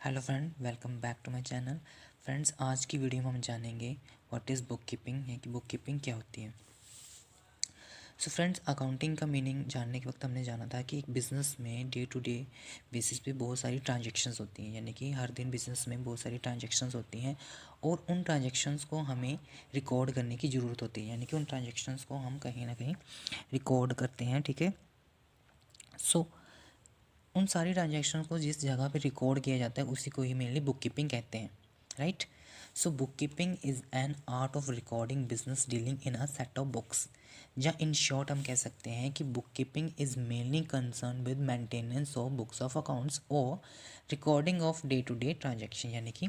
Hello friend, welcome back to my channel. Friends, आज की video में हम जानेंगे व्हाट इज़ बुक कीपिंग, या कि बुक कीपिंग क्या होती है। सो फ्रेंड्स, अकाउंटिंग का मीनिंग जानने के वक्त हमने जाना था कि एक बिज़नेस में डे टू डे बेसिस पे बहुत सारी ट्रांजैक्शंस होती हैं, यानी कि हर दिन बिज़नेस में बहुत सारी ट्रांजैक्शंस होती हैं और उन ट्रांजैक्शंस को हमें रिकॉर्ड करने की ज़रूरत होती है, यानी कि उन ट्रांजैक्शंस को हम कहीं ना कहीं रिकॉर्ड करते हैं। ठीक है। सो उन सारी ट्रांजैक्शन को जिस जगह पे रिकॉर्ड किया जाता है उसी को ही मेनली बुक कीपिंग कहते हैं, right. So bookkeeping is an art of recording business dealing in a set of books, या इन शॉर्ट हम कह सकते हैं कि bookkeeping is mainly concern with maintenance of books of accounts और recording of day to day transaction, यानी कि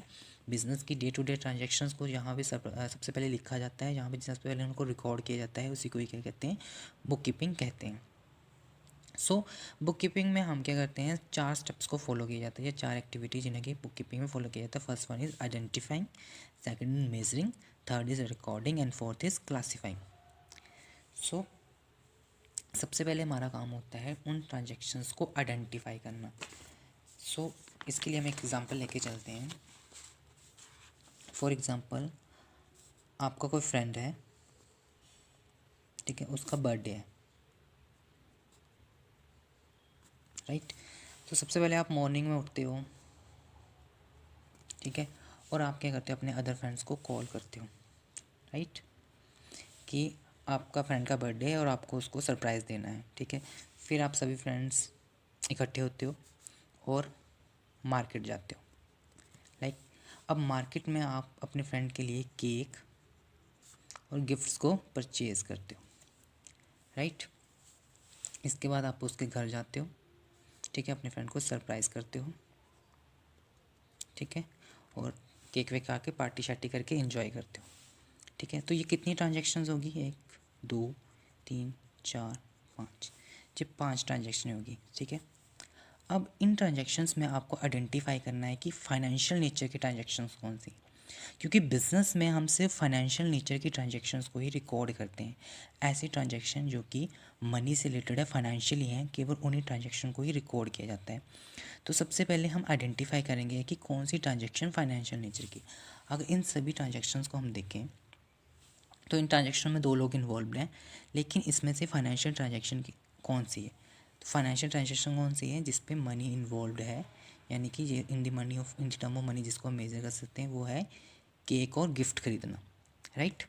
business की डे टू डे ट्रांजेक्शन्स को जहाँ भी सबसे पहले लिखा जाता है, जहाँ भी सबसे पहले उनको रिकॉर्ड किया जाता है, उसी को ही क्या कहते हैं, बुक कीपिंग कहते हैं। सो बुक कीपिंग में हम क्या करते हैं, 4 स्टेप्स को फॉलो किया जाता है, या 4 एक्टिविटी जिन्हें कि बुक कीपिंग में फॉलो किया जाता है। First one is identifying, second is measuring, third is recording and fourth is classifying. So सबसे पहले हमारा काम होता है उन ट्रांजेक्शन्स को आइडेंटिफाई करना। सो इसके लिए हम एक एग्जांपल लेके चलते हैं। फॉर एग्जांपल, आपका कोई फ्रेंड है, ठीक है, उसका बर्थडे है, राइट। तो सबसे पहले आप मॉर्निंग में उठते हो, ठीक है, और आप क्या करते हो, अपने अदर फ्रेंड्स को कॉल करते हो, राइट, कि आपका फ्रेंड का बर्थडे है और आपको उसको सरप्राइज़ देना है। ठीक है। फिर आप सभी फ्रेंड्स इकट्ठे होते हो और मार्केट जाते हो, लाइक। अब मार्केट में आप अपने फ्रेंड के लिए केक और गिफ्ट्स को परचेज़ करते हो, राइट। इसके बाद आप उसके घर जाते हो, ठीक है, अपने फ्रेंड को सरप्राइज़ करते हो, ठीक है, और केक वेक खा के पार्टी शार्टी करके एंजॉय करते हो, ठीक है। तो ये कितनी ट्रांजेक्शन्स होगी, 1 2 3 4 5, ये 5 ट्रांजेक्शन होगी, ठीक है। अब इन ट्रांजेक्शन्स में आपको आइडेंटिफाई करना है कि फाइनेंशियल नेचर की ट्रांजेक्शन्स कौन सी, क्योंकि बिजनेस में हम सिर्फ फाइनेंशियल नेचर की ट्रांजेक्शन्स को ही रिकॉर्ड करते हैं। ऐसी ट्रांजेक्शन जो कि मनी से रिलेटेड है, फाइनेंशियली हैं, केवल उन्हीं ट्रांजेक्शन को ही रिकॉर्ड किया जाता है। तो सबसे पहले हम आइडेंटिफाई करेंगे कि कौन सी ट्रांजेक्शन फाइनेंशियल नेचर की। अगर इन सभी ट्रांजेक्शन्स को हम देखें तो इन ट्रांजेक्शन में 2 लोग इन्वॉल्व हैं, लेकिन इसमें से फाइनेंशियल ट्रांजेक्शन की कौन सी है, तो फाइनेंशियल ट्रांजेक्शन कौन सी है जिस पे मनी इन्वॉल्व है, यानी कि ये in the money of in the term of money जिसको हम मेजर कर सकते हैं, वो है केक और गिफ्ट खरीदना, राइट।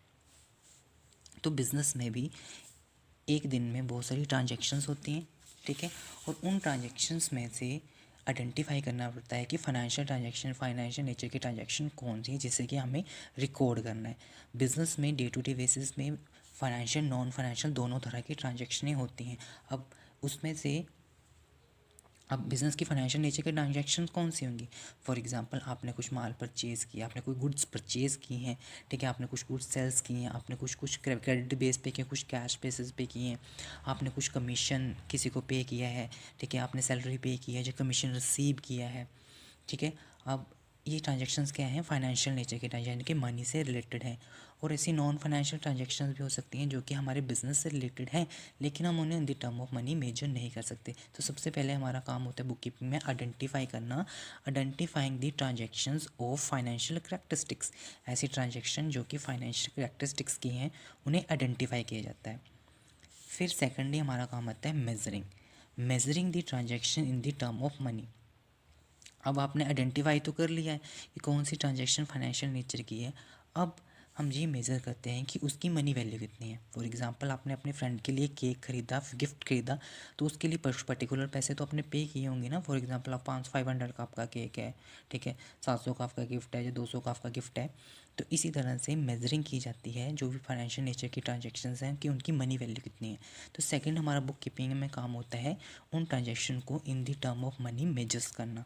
तो बिज़नेस में भी एक दिन में बहुत सारी ट्रांजेक्शन्स होती हैं, ठीक है, और उन ट्रांजेक्शन्स में से आइडेंटिफाई करना पड़ता है कि फाइनेंशियल नेचर की ट्रांजेक्शन कौन सी है जिससे कि हमें रिकॉर्ड करना है। बिज़नेस में डे टू डे बेसिस में फाइनेंशियल नॉन फाइनेंशियल दोनों तरह की ट्रांजेक्शनें होती हैं। उसमें से अब बिज़नेस की फाइनेंशियल नेचर के ट्रांजैक्शन कौन सी होंगी। फॉर एग्जांपल, आपने कुछ माल परचेज़ किया, आपने कोई गुड्स परचेज़ की हैं, ठीक है, आपने कुछ गुड्स सेल्स किए हैं, आपने कुछ कुछ क्रेडिट बेस पे किए, कुछ कैश बेसिस पे किए हैं, आपने कुछ कमीशन किसी को पे किया है, ठीक है, आपने सैलरी पे की है, जो कमीशन रिसीव किया है, ठीक है। अब ये ट्रांजैक्शंस क्या हैं, फाइनेंशियल नेचर के ट्रांजैक्शन, यानी कि मनी से रिलेटेड हैं। और ऐसी नॉन फाइनेंशियल ट्रांजैक्शंस भी हो सकती हैं जो कि हमारे बिजनेस से रिलेटेड हैं, लेकिन हम उन्हें in the term of money measure नहीं कर सकते। तो सबसे पहले हमारा काम होता है बुक कीपिंग में आइडेंटिफाई करना, identifying the transactions of financial characteristics. ऐसी ट्रांजैक्शन जो कि फाइनेंशियल करैक्टरिस्टिक्स की हैं, उन्हें आइडेंटिफाई किया जाता है। फिर सेकेंडली हमारा काम आता है measuring, measuring the transaction in the term of money. अब आपने आइडेंटिफाई तो कर लिया है कि कौन सी ट्रांजैक्शन फाइनेंशियल नेचर की है। अब हम ये मेज़र करते हैं कि उसकी मनी वैल्यू कितनी है। फॉर एग्जांपल, आपने अपने फ्रेंड के लिए केक खरीदा, गिफ्ट खरीदा, तो उसके लिए पर्टिकुलर पैसे तो आपने पे किए होंगे ना। फॉर एग्जांपल, आप 500 का आपका केक है, ठीक है, 700 का आपका गिफ्ट है, या 200 का आपका गिफ्ट है। तो इसी तरह से मेजरिंग की जाती है जो भी फाइनेंशियल नेचर की ट्रांजेक्शन्स हैं कि उनकी मनी वैल्यू कितनी है। तो सेकेंड हमारा बुक कीपिंग में काम होता है उन ट्रांजेक्शन को इन the term of money measures करना,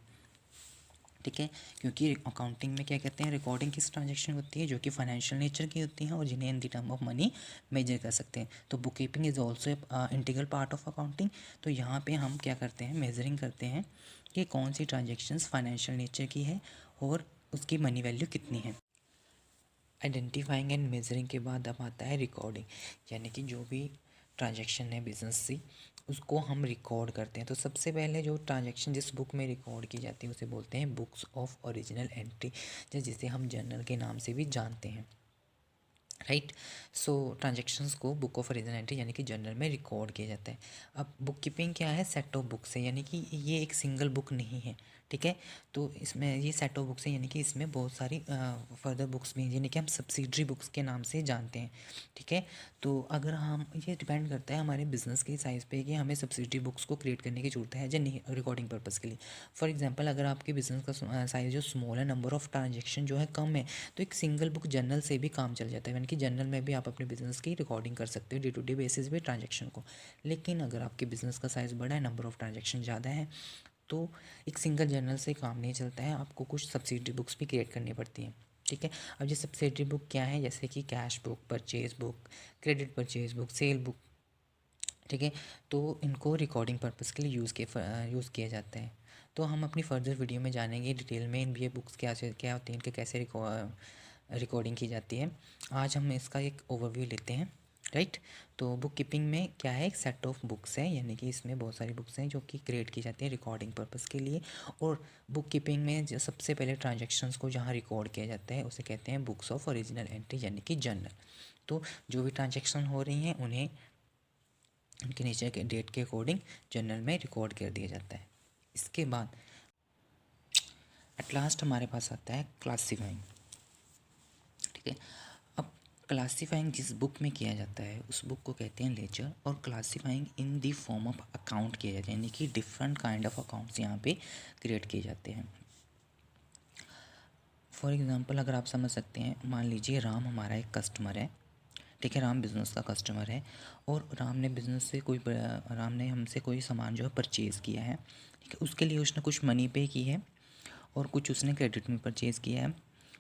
ठीक है, क्योंकि अकाउंटिंग में क्या कहते हैं, रिकॉर्डिंग किस ट्रांजैक्शन होती है जो कि फाइनेंशियल नेचर की होती हैं और जिन्हें in the term of money measure कर सकते हैं। तो bookkeeping is also integral part of accounting. तो यहाँ पे हम क्या करते हैं, मेजरिंग करते हैं कि कौन सी ट्रांजेक्शन्स फाइनेंशियल नेचर की है और उसकी मनी वैल्यू कितनी है। आइडेंटिफाइंग एंड मेजरिंग के बाद अब आता है रिकॉर्डिंग, यानी कि जो भी ट्रांजैक्शन है बिजनेस से उसको हम रिकॉर्ड करते हैं। तो सबसे पहले जो ट्रांजैक्शन जिस बुक में रिकॉर्ड की जाती है उसे बोलते हैं बुक्स ऑफ ओरिजिनल एंट्री, जिसे हम जर्नल के नाम से भी जानते हैं, राइट। सो ट्रांजेक्शन्स को बुक ऑफ ओरिजिनल एंट्री यानी कि जर्नल में रिकॉर्ड किया जाता है। अब बुक कीपिंग क्या है, सेट ऑफ बुक्स है, यानी कि ये एक सिंगल बुक नहीं है, ठीक है। तो इसमें ये सेट ऑफ बुक्स है, यानी कि इसमें बहुत सारी फर्दर बुक्स भी हैं जिन्हें कि हम सब्सिडरी बुक्स के नाम से जानते हैं, ठीक है। तो अगर हम, ये डिपेंड करता है हमारे बिजनेस के साइज़ पे कि हमें सब्सिडरी बुक्स को क्रिएट करने की जरूरत है या नहीं रिकॉर्डिंग पर्पज़ के लिए। फॉर एग्जांपल अगर आपके बिजनेस का साइज़ जो स्मॉल है, नंबर ऑफ ट्रांजेक्शन जो है कम है, तो एक सिंगल बुक जर्नल से भी काम चल जाता है, यानी कि जर्नल में भी आप अपने बिजनेस की रिकॉर्डिंग कर सकते हो डे टू डे बेसिस पे ट्रांजेक्शन को। लेकिन अगर आपके बिजनेस का साइज़ बड़ा है, नंबर ऑफ ट्रांजेक्शन ज़्यादा है, तो एक सिंगल जर्नल से काम नहीं चलता है, आपको कुछ सब्सिडरी बुक्स भी क्रिएट करनी पड़ती हैं, ठीक है। अब ये सब्सिडरी बुक क्या है, जैसे कि cash book, purchase book, credit purchase book, cell book, ठीक है। तो इनको रिकॉर्डिंग पर्पज़ के लिए यूज़ किया जाता है। तो हम अपनी फर्दर वीडियो में जानेंगे डिटेल में इन ये बुक्स क्या होती हैं, इनके कैसे रिकॉर्डिंग की जाती है। आज हम इसका एक ओवरव्यू लेते हैं, राइट। तो बुक कीपिंग में क्या है, एक सेट ऑफ बुक्स है, यानी कि इसमें बहुत सारी बुक्स हैं जो कि क्रिएट की जाती है रिकॉर्डिंग पर्पज़ के लिए। और बुक कीपिंग में जो सबसे पहले ट्रांजेक्शन्स को जहाँ रिकॉर्ड किया जाता है उसे कहते हैं बुक्स ऑफ ओरिजिनल एंट्री यानी कि जर्नल। तो जो भी ट्रांजेक्शन हो रही हैं उन्हें उनके नीचे के डेट के अकॉर्डिंग जर्नल में रिकॉर्ड कर दिया जाता है। इसके बाद एट लास्ट हमारे पास आता है क्लासीफाइंग, ठीक है। अब क्लासीफाइंग जिस बुक में किया जाता है उस बुक को कहते हैं लेजर, और classifying in the form of account किया जाता है, यानी कि डिफरेंट काइंड ऑफ अकाउंट्स यहाँ पे क्रिएट किए जाते हैं। फॉर एग्ज़ाम्पल अगर आप समझ सकते हैं, मान लीजिए राम हमारा एक कस्टमर है, ठीक है। राम बिज़नेस का कस्टमर है और राम ने हमसे कोई सामान जो है परचेज़ किया है, ठीक है। उसके लिए उसने कुछ मनी पे की है और कुछ उसने क्रेडिट में परचेज़ किया है,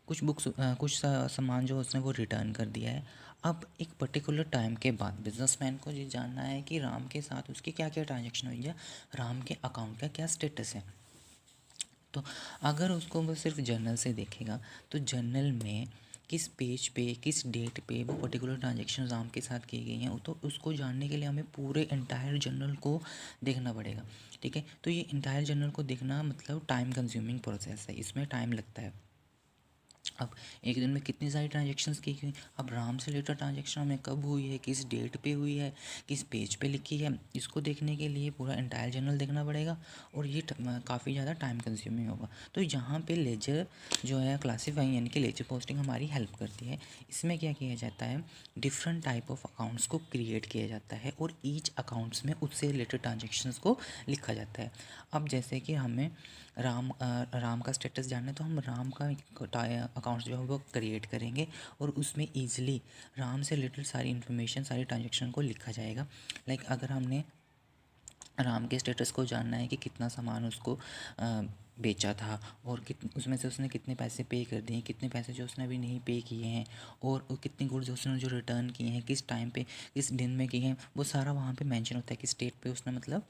कुछ सामान जो उसने वो रिटर्न कर दिया है। अब एक पर्टिकुलर टाइम के बाद बिजनेसमैन को ये जानना है कि राम के साथ उसकी क्या क्या ट्रांजेक्शन हुई है, राम के अकाउंट का क्या स्टेटस है। तो अगर उसको वो सिर्फ जर्नल से देखेगा तो जर्नल में किस पेज पे किस डेट पे वो पर्टिकुलर ट्रांजेक्शन राम के साथ की गई हैं, तो उसको जानने के लिए हमें पूरे एंटायर जर्नल को देखना पड़ेगा, ठीक है। तो ये एंटायर जर्नल को देखना मतलब टाइम कंज्यूमिंग प्रोसेस है, इसमें टाइम लगता है। अब एक दिन में कितनी सारी ट्रांजेक्शन्स की गई, अब राम से रिलेटेड ट्रांजेक्शन हमें कब हुई है, किस डेट पे हुई है, किस पेज पे लिखी है, इसको देखने के लिए पूरा एंटायर जर्नल देखना पड़ेगा और ये काफ़ी ज़्यादा टाइम कंज्यूमिंग होगा। तो यहाँ पे लेजर जो है क्लासीफाइंग यानी कि लेजर पोस्टिंग हमारी हेल्प करती है। इसमें क्या किया जाता है, डिफरेंट टाइप ऑफ अकाउंट्स को क्रिएट किया जाता है और ईच अकाउंट्स में उससे रिलेटेड ट्रांजेक्शन्स को लिखा जाता है। अब जैसे कि हमें राम का स्टेटस जानना है तो हम राम का अकाउंट्स जो है वो क्रिएट करेंगे और उसमें ईजिली राम से रिलेटेड सारी इन्फॉर्मेशन सारी ट्रांजेक्शन को लिखा जाएगा। लाइक अगर हमने राम के स्टेटस को जानना है कि कितना सामान उसको बेचा था और उसमें से उसने कितने पैसे पे कर दिए हैं, कितने पैसे जो उसने अभी नहीं पे किए हैं, और कितनी गुड्स उसने जो रिटर्न किए हैं, किस टाइम पे किस दिन में किए हैं, वो सारा वहाँ पे मेंशन होता है किस डेट पे उसने मतलब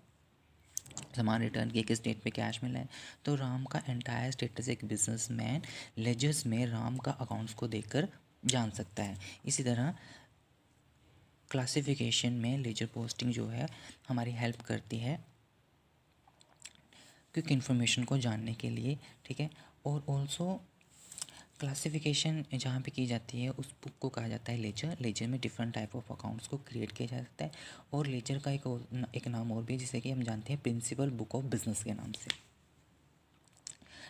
सामान रिटर्न किए, किस डेट पे कैश मिला है। तो राम का एंटायर स्टेटस एक बिजनेसमैन लेजर्स में राम का अकाउंट्स को देखकर जान सकता है। इसी तरह क्लासिफिकेशन में लेजर पोस्टिंग जो है हमारी हेल्प करती है क्विक इन्फॉर्मेशन को जानने के लिए, ठीक है। और ऑल्सो क्लासिफिकेशन जहाँ पे की जाती है उस बुक को कहा जाता है लेजर। लेजर में डिफरेंट टाइप ऑफ अकाउंट्स को क्रिएट किया जा सकता है और लेजर का एक नाम और भी है जिसे कि हम जानते हैं प्रिंसिपल बुक ऑफ बिजनेस के नाम से,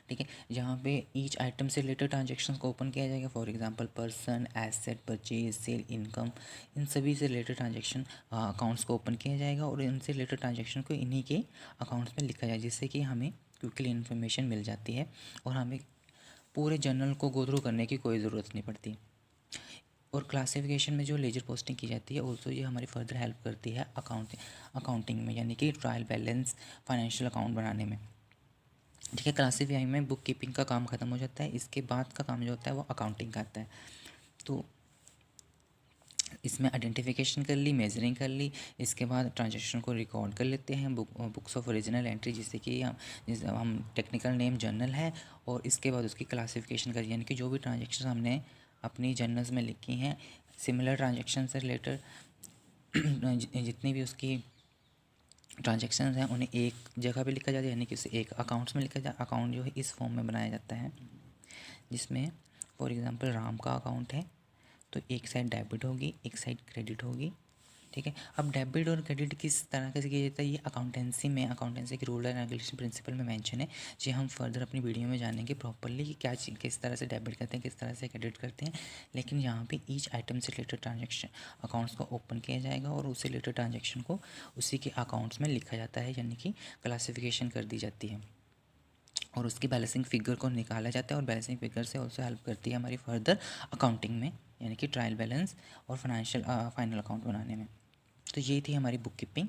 ठीक है। जहाँ पे ईच आइटम से रिलेटेड ट्रांजेक्शन को ओपन किया जाएगा। For example person, asset, purchase, sale, income, इन सभी से रिलेटेड ट्रांजेक्शन अकाउंट्स को ओपन किया जाएगा और इनसे रिलेटेड ट्रांजेक्शन को इन्हीं के अकाउंट्स में लिखा जाए, जिससे कि हमें क्विकली इन्फॉर्मेशन मिल जाती है और हमें पूरे जर्नल को गो थ्रू करने की कोई ज़रूरत नहीं पड़ती। और क्लासिफिकेशन में जो लेजर पोस्टिंग की जाती है ऑल्सो ये हमारी फर्दर हेल्प करती है अकाउंटिंग में, यानी कि ट्रायल बैलेंस फाइनेंशियल अकाउंट बनाने में, ठीक है। क्लासीफाई में बुक कीपिंग का काम ख़त्म हो जाता है, इसके बाद का काम जो होता है वो अकाउंटिंग का आता है। तो इसमें आइडेंटिफिकेशन कर ली, मेजरिंग कर ली, इसके बाद ट्रांजेक्शन को रिकॉर्ड कर लेते हैं बुक्स ऑफ ओरिजिनल एंट्री, जिससे कि हम टेक्निकल नेम जर्नल है, और इसके बाद उसकी क्लासिफिकेशन करी, यानी कि जो भी ट्रांजेक्शन हमने अपनी जर्नल्स में लिखी हैं सिमिलर ट्रांजेक्शन से रिलेटेड जितनी भी उसकी ट्रांजेक्शन हैं उन्हें एक जगह पे लिखा जाता है, यानी कि उसे एक अकाउंट्स में लिखा जाता है। अकाउंट जो है इस फॉर्म में बनाया जाता है जिसमें फॉर एग्ज़ाम्पल राम का अकाउंट है तो एक साइड डेबिट होगी, एक साइड क्रेडिट होगी, ठीक है। अब डेबिट और क्रेडिट किस तरह से किया जाता है ये अकाउंटेंसी के रूल एंड रेगुलेशन प्रिंसिपल में मेंशन है। जी हम फर्दर अपनी वीडियो में जानेंगे प्रॉपरली कि क्या चीज़ किस तरह से डेबिट करते हैं, किस तरह से क्रेडिट करते हैं। लेकिन यहाँ पे ईच आइटम से रिलेटेड ट्रांजेक्शन अकाउंट्स को ओपन किया जाएगा और उससे रिलेटेड ट्रांजेक्शन को उसी के अकाउंट्स में लिखा जाता है, यानी कि क्लासिफिकेशन कर दी जाती है और उसकी बैलेंसिंग फिगर को निकाला जाता है। और बैलेंसिंग फिगर से ऑल्सो हेल्प करती है हमारी फर्दर अकाउंटिंग में, यानी कि ट्रायल बैलेंस और फाइनल अकाउंट बनाने में। तो ये थी हमारी बुक कीपिंग,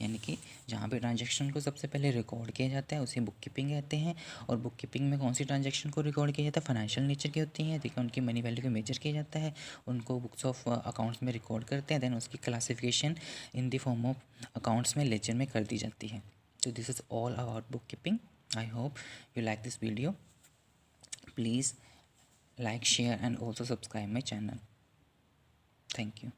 यानी कि जहाँ पे ट्रांजैक्शन को सबसे पहले रिकॉर्ड किया जाता है उसे बुक कीपिंग कहते हैं। और बुक कीपिंग में कौन सी ट्रांजैक्शन को रिकॉर्ड किया जाता है, फाइनेंशियल नेचर की होती हैं, ठीक है। उनकी मनी वैल्यू को मेजर किया जाता है, उनको बुक्स ऑफ अकाउंट्स में रिकॉर्ड करते हैं, देन उसकी classification in the form of accounts में लेजर में कर दी जाती है। तो this is all about book keeping. I hope you like this video. Please like, share and also subscribe my channel. Thank you.